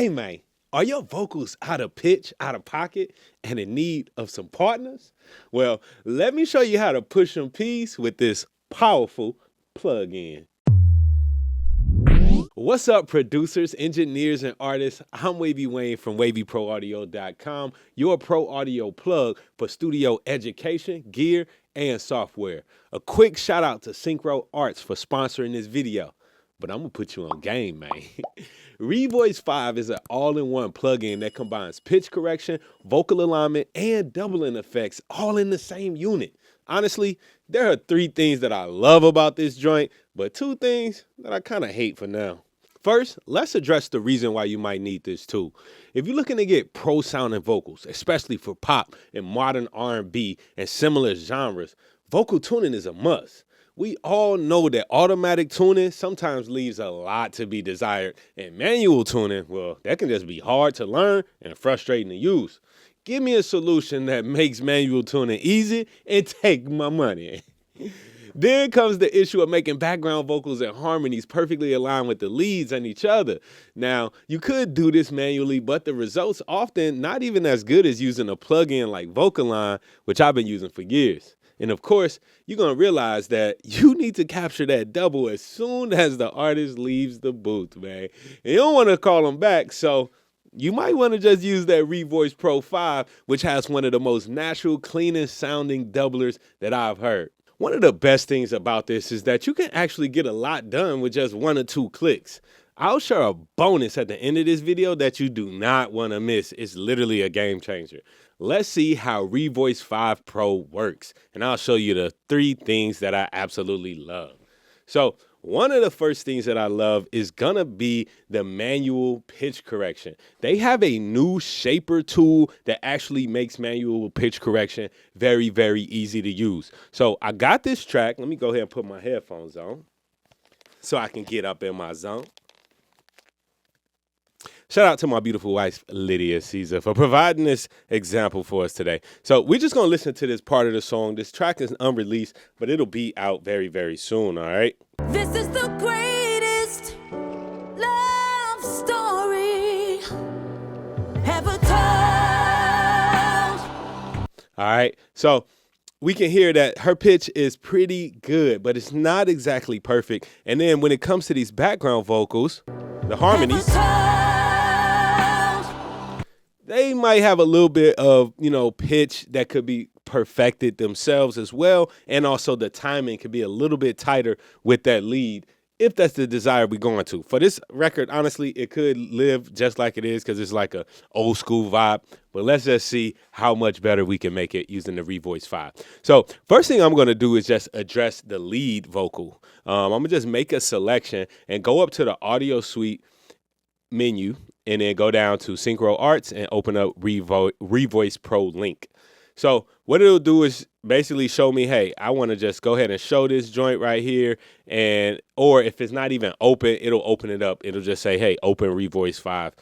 Hey man, are your vocals out of pitch, out of pocket, and in need of some partners? Well, let me show you how to push some peace with this powerful plug-in. What's up, producers, engineers, and artists? I'm Wavy Wayne from WavyProAudio.com, your pro audio plug for studio education, gear, and software. A quick shout out to Synchro Arts for sponsoring this video. But I'm gonna put you on game, man. Revoice 5 is an all-in-one plugin that combines pitch correction, vocal alignment, and doubling effects all in the same unit. Honestly, there are 3 things that I love about this joint, but 2 things that I kind of hate for now. First, let's address the reason why you might need this tool. If you're looking to get pro-sounding vocals, especially for pop and modern R&B and similar genres, vocal tuning is a must. We all know that automatic tuning sometimes leaves a lot to be desired, and manual tuning, well, that can just be hard to learn and frustrating to use. Give me a solution that makes manual tuning easy and take my money. Then comes the issue of making background vocals and harmonies perfectly aligned with the leads and each other. Now, you could do this manually, but the results often not even as good as using a plugin like Vocaline, which I've been using for years. And of course, you're going to realize that you need to capture that double as soon as the artist leaves the booth, man. And you don't want to call them back, so you might want to just use that Revoice Pro 5, which has one of the most natural, cleanest sounding doublers that I've heard. One of the best things about this is that you can actually get a lot done with just 1 or 2 clicks. I'll share a bonus at the end of this video that you do not want to miss. It's literally a game changer. Let's see how Revoice 5 Pro works, and I'll show you the 3 things that I absolutely love. So one of the first things that I love is gonna be the manual pitch correction. They have a new shaper tool that actually makes manual pitch correction very, very easy to use. So I got this track. Let me go ahead and put my headphones on so I can get up in my zone. Shout out to my beautiful wife, Lydia Caesar, for providing this example for us today. So we're just going to listen to this part of the song. This track is unreleased, but it'll be out very, very soon, all right? This is the greatest love story ever told. All right, so we can hear that her pitch is pretty good, but it's not exactly perfect. And then when it comes to these background vocals, the harmonies, they might have a little bit of, pitch that could be perfected themselves as well. And also the timing could be a little bit tighter with that lead if that's the desire we're going to. For this record, honestly, it could live just like it is because it's like a old school vibe. But let's just see how much better we can make it using the Revoice 5. So first thing I'm going to do is just address the lead vocal. I'm going to just make a selection and go up to the audio suite menu and then go down to Synchro Arts and open up Revoice Pro link. So what it'll do is basically show me, hey, I want to just go ahead and show this joint right here. Or if it's not even open, it'll open it up. It'll just say, hey, open Revoice 5.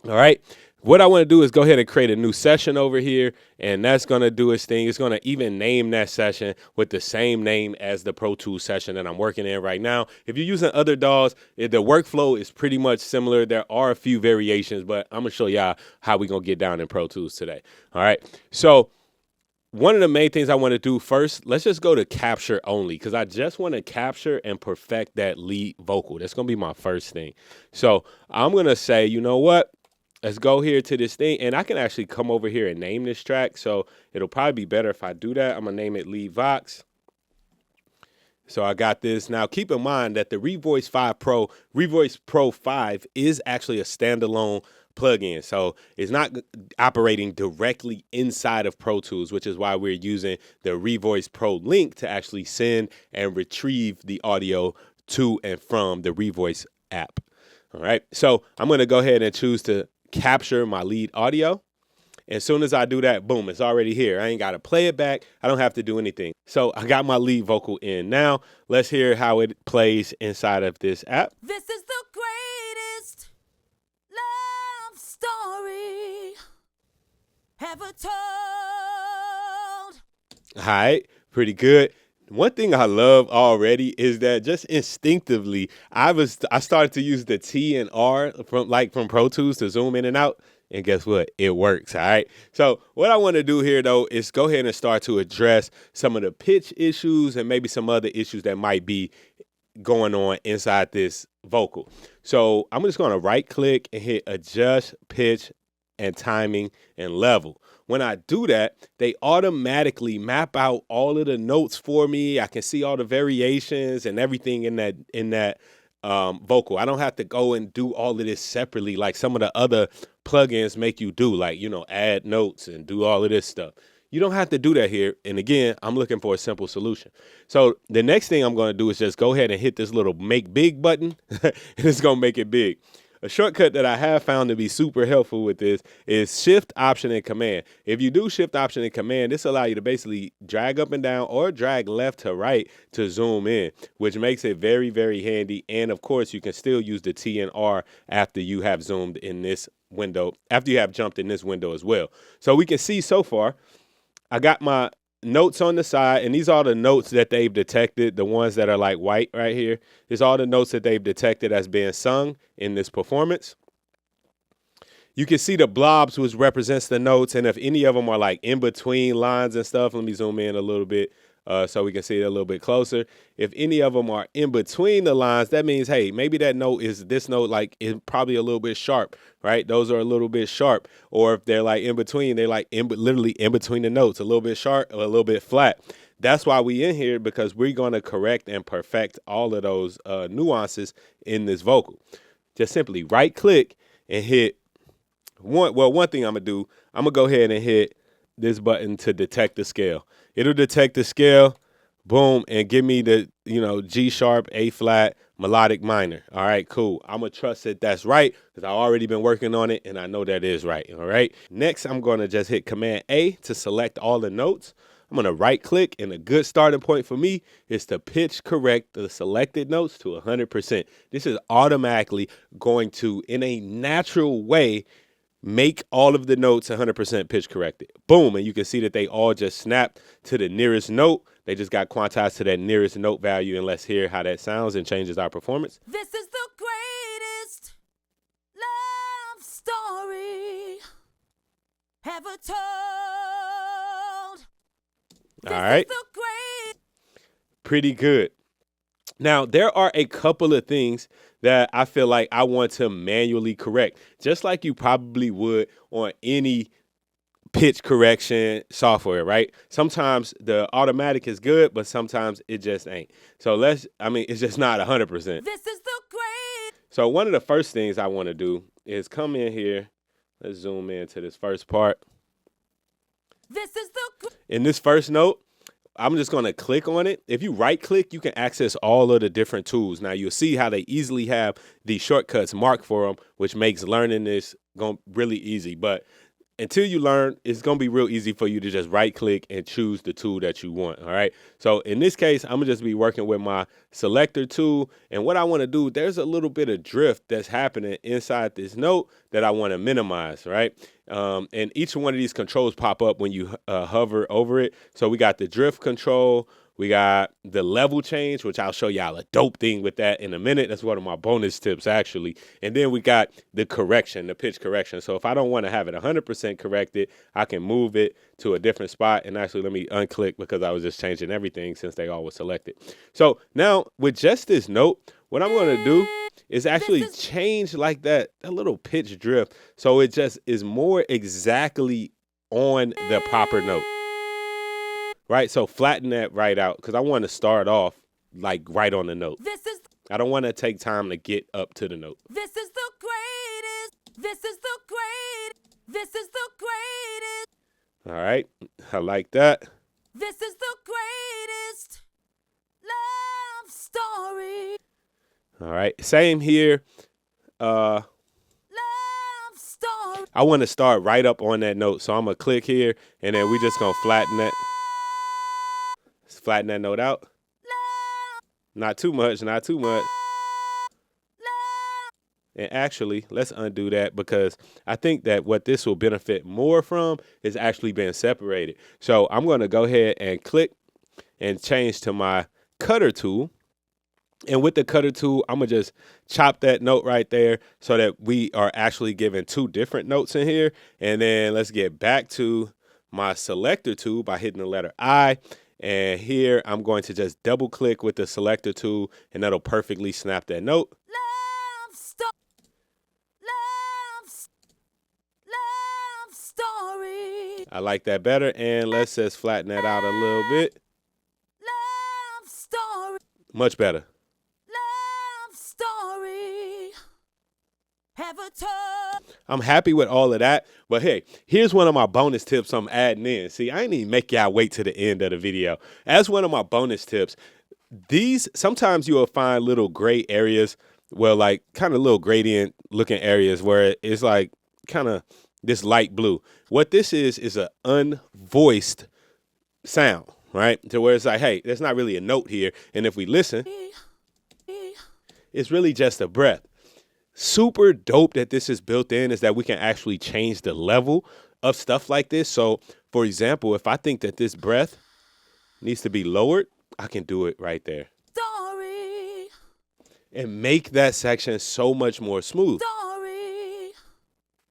All right. What I want to do is go ahead and create a new session over here, and that's going to do its thing. It's going to even name that session with the same name as the Pro Tools session that I'm working in right now. If you're using other DAWs, the workflow is pretty much similar. There are a few variations, but I'm going to show y'all how we're going to get down in Pro Tools today. All right. So one of the main things I want to do first, let's just go to capture only because I just want to capture and perfect that lead vocal. That's going to be my first thing. So I'm going to say, you know what? Let's go here to this thing, and I can actually come over here and name this track, so it'll probably be better if I do that. I'm going to name it Lead Vox. So I got this. Now, keep in mind that the Revoice Pro 5 is actually a standalone plugin, so it's not operating directly inside of Pro Tools, which is why we're using the Revoice Pro link to actually send and retrieve the audio to and from the Revoice app. All right, so I'm going to go ahead and choose to capture my lead audio. As soon as I do that, boom, it's already here. I ain't got to play it back. I don't have to do anything. So I got my lead vocal in. Now let's hear how it plays inside of this app. This is the greatest love story ever told. All right, pretty good. One thing I love already is that just instinctively, I started to use the T and R from Pro Tools to zoom in and out. And guess what? It works. All right. So what I want to do here though is go ahead and start to address some of the pitch issues and maybe some other issues that might be going on inside this vocal. So I'm just going to right click and hit adjust pitch and timing and level. When I do that, they automatically map out all of the notes for me. I can see all the variations and everything in that vocal. I don't have to go and do all of this separately like some of the other plugins make you do, like, add notes and do all of this stuff. You don't have to do that here. And again, I'm looking for a simple solution. So the next thing I'm going to do is just go ahead and hit this little make big button and it's going to make it big. A shortcut that I have found to be super helpful with this is Shift, Option, and Command. If you do Shift, Option, and Command, this allows you to basically drag up and down or drag left to right to zoom in, which makes it very, very handy. And of course, you can still use the T and R after you have zoomed in this window, after you have jumped in this window as well. So we can see so far, I got my notes on the side, and these are the notes that they've detected, the ones that are like white right here. These are all the notes that they've detected as being sung in this performance. You can see the blobs, which represents the notes, and if any of them are like in between lines and stuff, let me zoom in a little bit so we can see it a little bit closer. If any of them are in between the lines, that means, hey, maybe that note is this note, like, is probably a little bit sharp, right? Those are a little bit sharp. Or if they're like in between, they're like literally in between the notes, a little bit sharp or a little bit flat. That's why we in here, because we're going to correct and perfect all of those nuances in this vocal. Just simply right click and hit one thing I'm going to do, I'm going to go ahead and hit this button to detect the scale. It'll detect the scale, boom, and give me the, G sharp, A flat, melodic minor. All right, cool. I'm going to trust that that's right because I've already been working on it and I know that is right. All right. Next, I'm going to just hit Command A to select all the notes. I'm going to right click, and a good starting point for me is to pitch correct the selected notes to 100%. This is automatically going to, in a natural way, make all of the notes 100% pitch corrected. Boom. And you can see that they all just snapped to the nearest note. They just got quantized to that nearest note value. And let's hear how that sounds and changes our performance. This is the greatest love story ever told. All right. Pretty good. Now, there are a couple of things that I feel like I want to manually correct, just like you probably would on any pitch correction software, right? Sometimes the automatic is good, but sometimes it just ain't. So it's just not 100%. This is the great. So one of the first things I want to do is come in here. Let's zoom in to this first part. This is the. In this first note, I'm just going to click on it. If you right click, you can access all of the different tools. Now you'll see how they easily have these shortcuts marked for them, which makes learning this really easy. But until you learn, it's going to be real easy for you to just right click and choose the tool that you want. All right. So in this case, I'm gonna just be working with my selector tool. And what I want to do, there's a little bit of drift that's happening inside this note that I want to minimize. Right. And each one of these controls pop up when you hover over it. So we got the drift control. We got the level change, which I'll show y'all a dope thing with that in a minute. That's one of my bonus tips, actually. And then we got the correction, the pitch correction. So if I don't want to have it 100% corrected, I can move it to a different spot. And actually, let me unclick because I was just changing everything since they all were selected. So now with just this note, what I'm going to do is actually change like that little pitch drift. So it just is more exactly on the proper note. Right, so flatten that right out because I want to start off like right on the note. I don't want to take time to get up to the note. This is the greatest. This is the great. This is the greatest. All right, I like that. This is the greatest love story. All right, same here. Love story. I want to start right up on that note, so I'm gonna click here, and then we just gonna flatten that. Flatten that note out. Not too much, not too much. And actually, let's undo that because I think that what this will benefit more from is actually being separated. So I'm going to go ahead and click and change to my cutter tool. And with the cutter tool, I'm going to just chop that note right there so that we are actually given two different notes in here. And then let's get back to my selector tool by hitting the letter I. And here I'm going to just double click with the selector tool, and that'll perfectly snap that note. Love story. I like that better. And let's just flatten that out a little bit. Love story. Much better. Love story. Have a talk. I'm happy with all of that. But hey, here's one of my bonus tips I'm adding in. See, I ain't even make y'all wait to the end of the video. As one of my bonus tips, sometimes you will find little gray areas, well, like kind of little gradient looking areas where it's like kind of this light blue. What this is an unvoiced sound, right? To where it's like, hey, there's not really a note here. And if we listen, it's really just a breath. Super dope that this is built in is that we can actually change the level of stuff like this. So, for example, if I think that this breath needs to be lowered, I can do it right there. Story. And make that section so much more smooth. Story.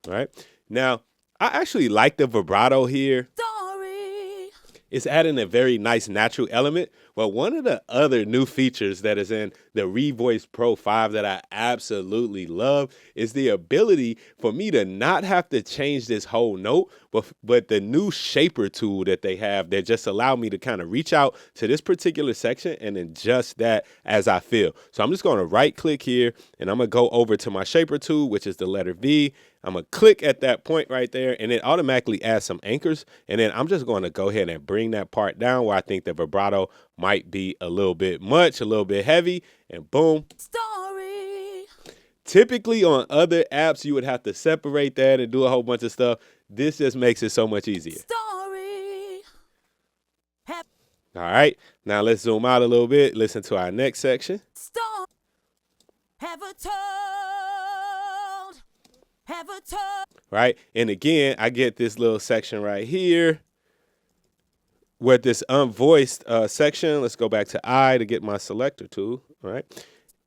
Right? Now, I actually like the vibrato here. Story. It's adding a very nice natural element. But one of the other new features that is in the Revoice Pro 5 that I absolutely love is the ability for me to not have to change this whole note, but the new shaper tool that they have that just allow me to kind of reach out to this particular section and adjust that as I feel. So I'm just going to right click here and I'm going to go over to my shaper tool, which is the letter V. I'm going to click at that point right there, and it automatically adds some anchors. And then I'm just going to go ahead and bring that part down where I think the vibrato might be a little bit much, a little bit heavy, and boom. Story. Typically on other apps, you would have to separate that and do a whole bunch of stuff. This just makes it so much easier. Story. All right, now let's zoom out a little bit. Listen to our next section. Story. Have a told. Have a told. Right, and again, I get this little section right here with this unvoiced section. Let's go back to I to get my selector tool. All right,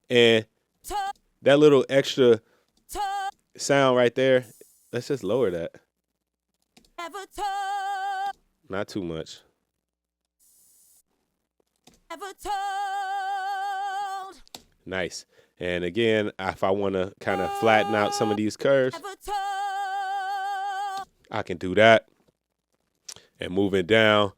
and that little extra sound right there, let's just lower that. Have a told. Not too much. Have a told. Nice. And again, if I want to kind of flatten out some of these curves, Have a told. I can do that. And moving down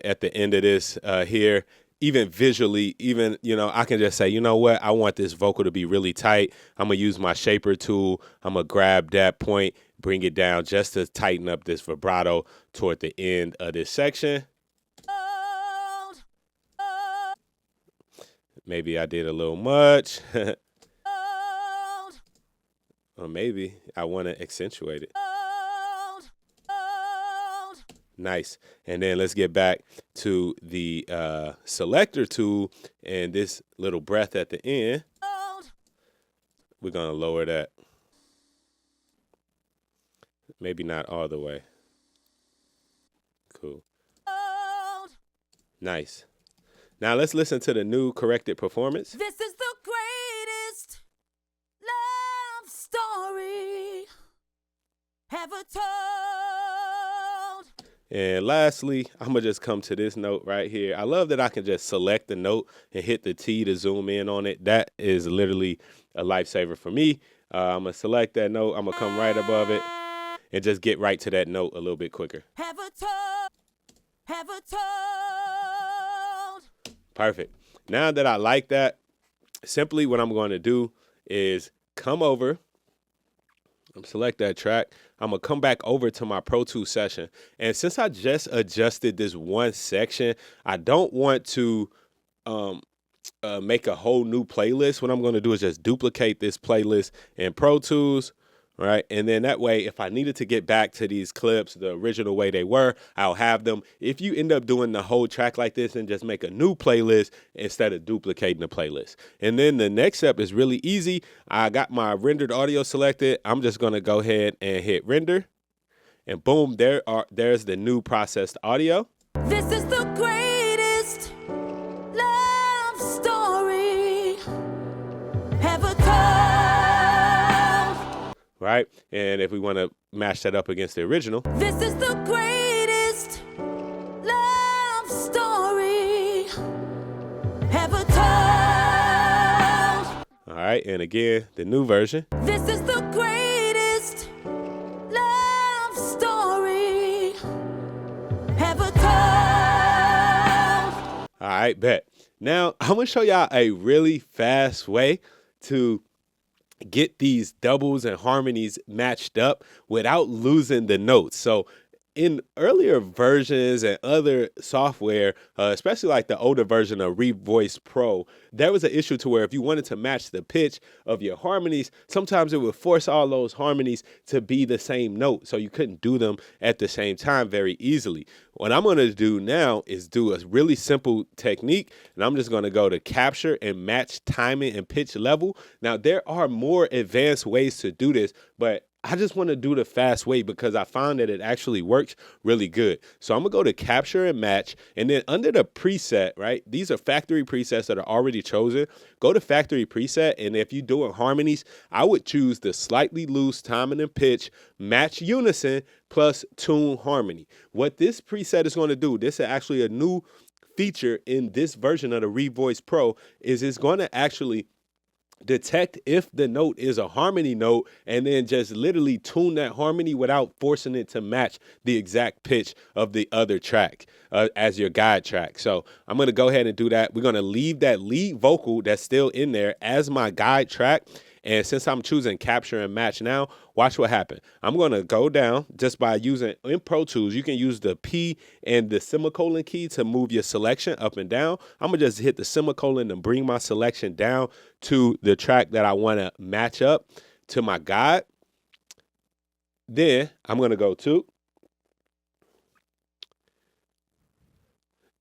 at the end of this here, even visually, I can just say, you know what? I want this vocal to be really tight. I'm going to use my shaper tool. I'm going to grab that point, bring it down just to tighten up this vibrato toward the end of this section. Maybe I did a little much. Or maybe I want to accentuate it. Nice. And then let's get back to the selector tool and this little breath at the end. We're going to lower that. Maybe not all the way. Cool. Nice. Now let's listen to the new corrected performance. This is the greatest love story ever told. And lastly, I'm going to just come to this note right here. I love that I can just select the note and hit the T to zoom in on it. That is literally a lifesaver for me. I'm going to select that note. I'm going to come right above it and just get right to that note a little bit quicker. Ever told. Ever told. Perfect. Now that I like that, simply what I'm going to do is come over, select that track. I'm going to come back over to my Pro Tools session. And since I just adjusted this one section, I don't want to make a whole new playlist. What I'm going to do is just duplicate this playlist in Pro Tools. Right. And then that way, if I needed to get back to these clips the original way they were, I'll have them. If you end up doing the whole track like this and just make a new playlist instead of duplicating the playlist. And then the next step is really easy. I got my rendered audio selected. I'm just going to go ahead and hit render. And boom, there's the new processed audio. This is the greatest right? And if we want to match that up against the original. This is the greatest love story ever told. All right, and again, the new version. This is the greatest love story ever told. All right, bet. Now, I'm going to show y'all a really fast way to get these doubles and harmonies matched up without losing the notes. So in earlier versions and other software, especially like the older version of Revoice Pro, there was an issue to where if you wanted to match the pitch of your harmonies, sometimes it would force all those harmonies to be the same note. So you couldn't do them at the same time very easily. What I'm going to do now is do a really simple technique, and I'm just going to go to capture and match timing and pitch level. Now, there are more advanced ways to do this, but I just want to do the fast way because I found that it actually works really good. So I'm going to go to capture and match, and then under the preset, right? These are factory presets that are already chosen. Go to factory preset, and if you're doing harmonies, I would choose the slightly loose timing and pitch, match unison, plus tune harmony. What this preset is going to do, this is actually a new feature in this version of the Revoice Pro, is it's going to actually detect if the note is a harmony note and then just literally tune that harmony without forcing it to match the exact pitch of the other track as your guide track. So I'm going to go ahead and do that. We're going to leave that lead vocal that's still in there as my guide track. And since I'm choosing capture and match now, watch what happens. I'm going to go down just by using in Pro Tools. You can use the P and the semicolon key to move your selection up and down. I'm going to just hit the semicolon and bring my selection down to the track that I want to match up to my guide. Then I'm going to go to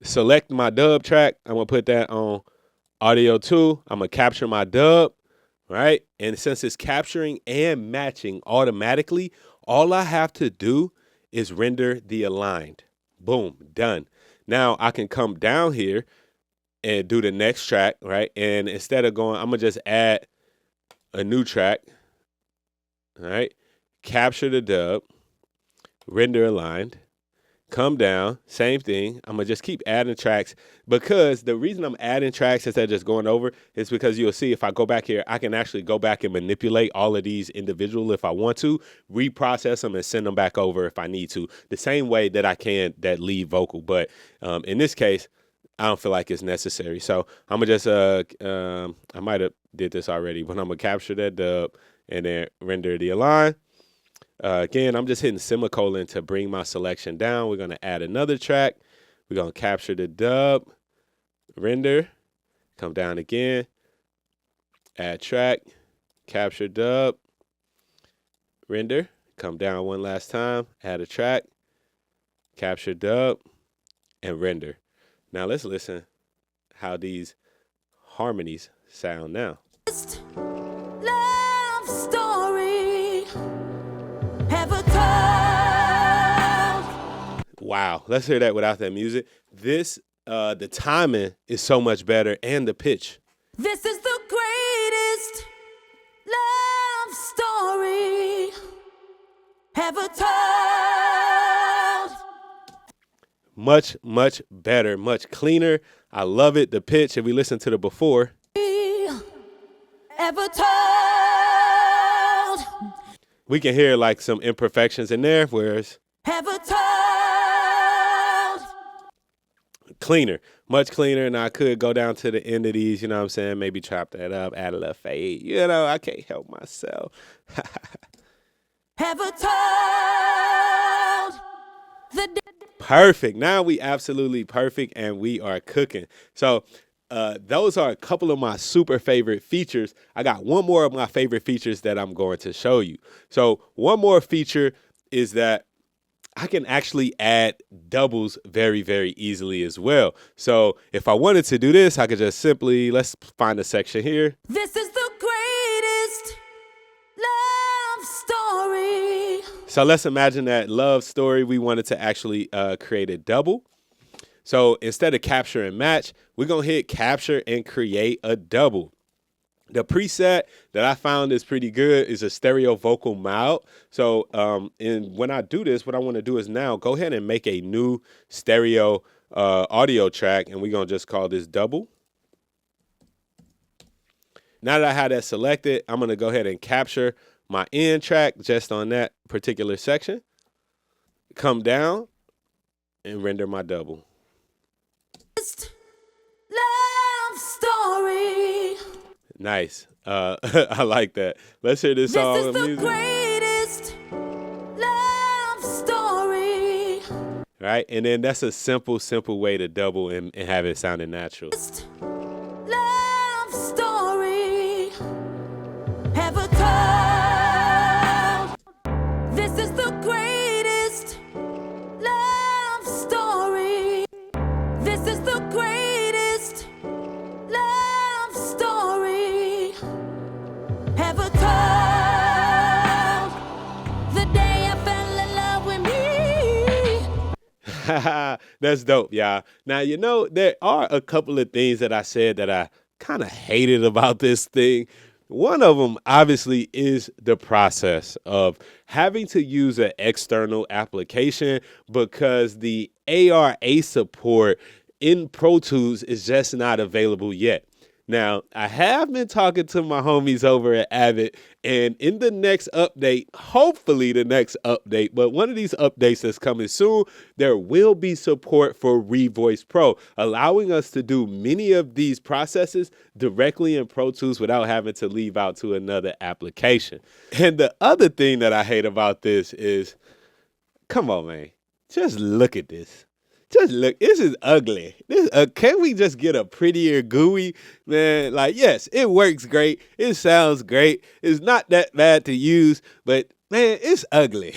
select my dub track. I'm going to put that on audio 2. I'm going to capture my dub. Right? And since it's capturing and matching automatically, all I have to do is render the aligned. Boom, done. Now I can come down here and do the next track, right? And instead of going, I'm going to just add a new track, all right? Capture the dub, render aligned, come down, same thing. I'm going to just keep adding tracks because the reason I'm adding tracks instead of just going over is because you'll see if I go back here, I can actually go back and manipulate all of these individual if I want to, reprocess them and send them back over if I need to, the same way that I can that lead vocal. But in this case, I don't feel like it's necessary. So I'm going to just, I might have did this already, but I'm going to capture that dub and then render the align. Again, I'm just hitting semicolon to bring my selection down. We're going to add another track. We're going to capture the dub, render, come down again, add track, capture dub, render, come down one last time, add a track, capture dub, and render. Now let's listen how these harmonies sound now. Love story ever told. Wow, let's hear that without that music. This, the timing is so much better and the pitch. This is the greatest love story ever told. Much, much better, much cleaner. I love it. The pitch, if we listen to the before. Ever told. We can hear like some imperfections in there, whereas Ever told. cleaner, much cleaner. And I could go down to the end of these, you know what I'm saying? Maybe chop that up, add a little fade. You know, I can't help myself. Ever told. Perfect. Now we absolutely perfect and we are cooking. So those are a couple of my super favorite features. I got one more of my favorite features that I'm going to show you. So one more feature is that I can actually add doubles very, very easily as well. So if I wanted to do this, I could just simply, let's find a section here. This is the greatest love story. So let's imagine that love story. We wanted to actually create a double. So instead of capture and match, we're going to hit capture and create a double. The preset that I found is pretty good is a stereo vocal mild. So and when I do this, what I want to do is now go ahead and make a new stereo audio track, and we're going to just call this double. Now that I have that selected, I'm going to go ahead and capture my end track just on that particular section. Come down and render my double. Love story. Nice. I like that. Let's hear this song. This is the greatest love story. Right? And then that's a simple way to double and have it sounding natural. Love story ever told. This is the greatest love story. This is the greatest love story ever told. The day I fell in love with me. That's dope, y'all. Now, there are a couple of things that I said that I kind of hated about this thing. One of them, obviously, is the process of having to use an external application because the ARA support in Pro Tools is just not available yet. Now, I have been talking to my homies over at Avid, and in the next update, hopefully the next update, but one of these updates that's coming soon, there will be support for Revoice Pro, allowing us to do many of these processes directly in Pro Tools without having to leave out to another application. And the other thing that I hate about this is, come on, man, just look at this. Just look, this is ugly. Can we just get a prettier GUI? Man, like, yes, it works great. It sounds great. It's not that bad to use, but man, it's ugly.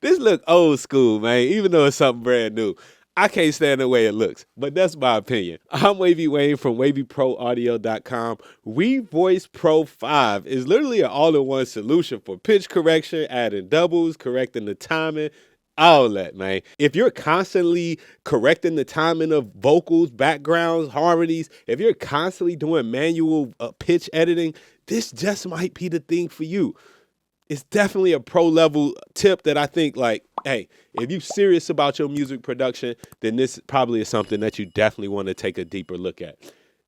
This look old school, man, even though it's something brand new. I can't stand the way it looks, but that's my opinion. I'm Wavy Wayne from WavyProAudio.com. Revoice Pro 5 is literally an all-in-one solution for pitch correction, adding doubles, correcting the timing, all that, man. If you're constantly correcting the timing of vocals, backgrounds, harmonies, if you're constantly doing manual pitch editing, this just might be the thing for you. It's definitely a pro level tip that I think, like, hey, if you're serious about your music production, then this probably is something that you definitely want to take a deeper look at.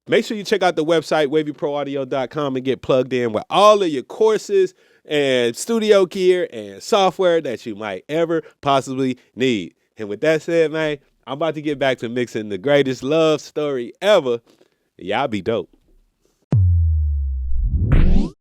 Make sure you check out the website, WavyProAudio.com, and get plugged in with all of your courses and studio gear and software that you might ever possibly need. And with that said, man, I'm about to get back to mixing the greatest love story ever. Y'all be dope.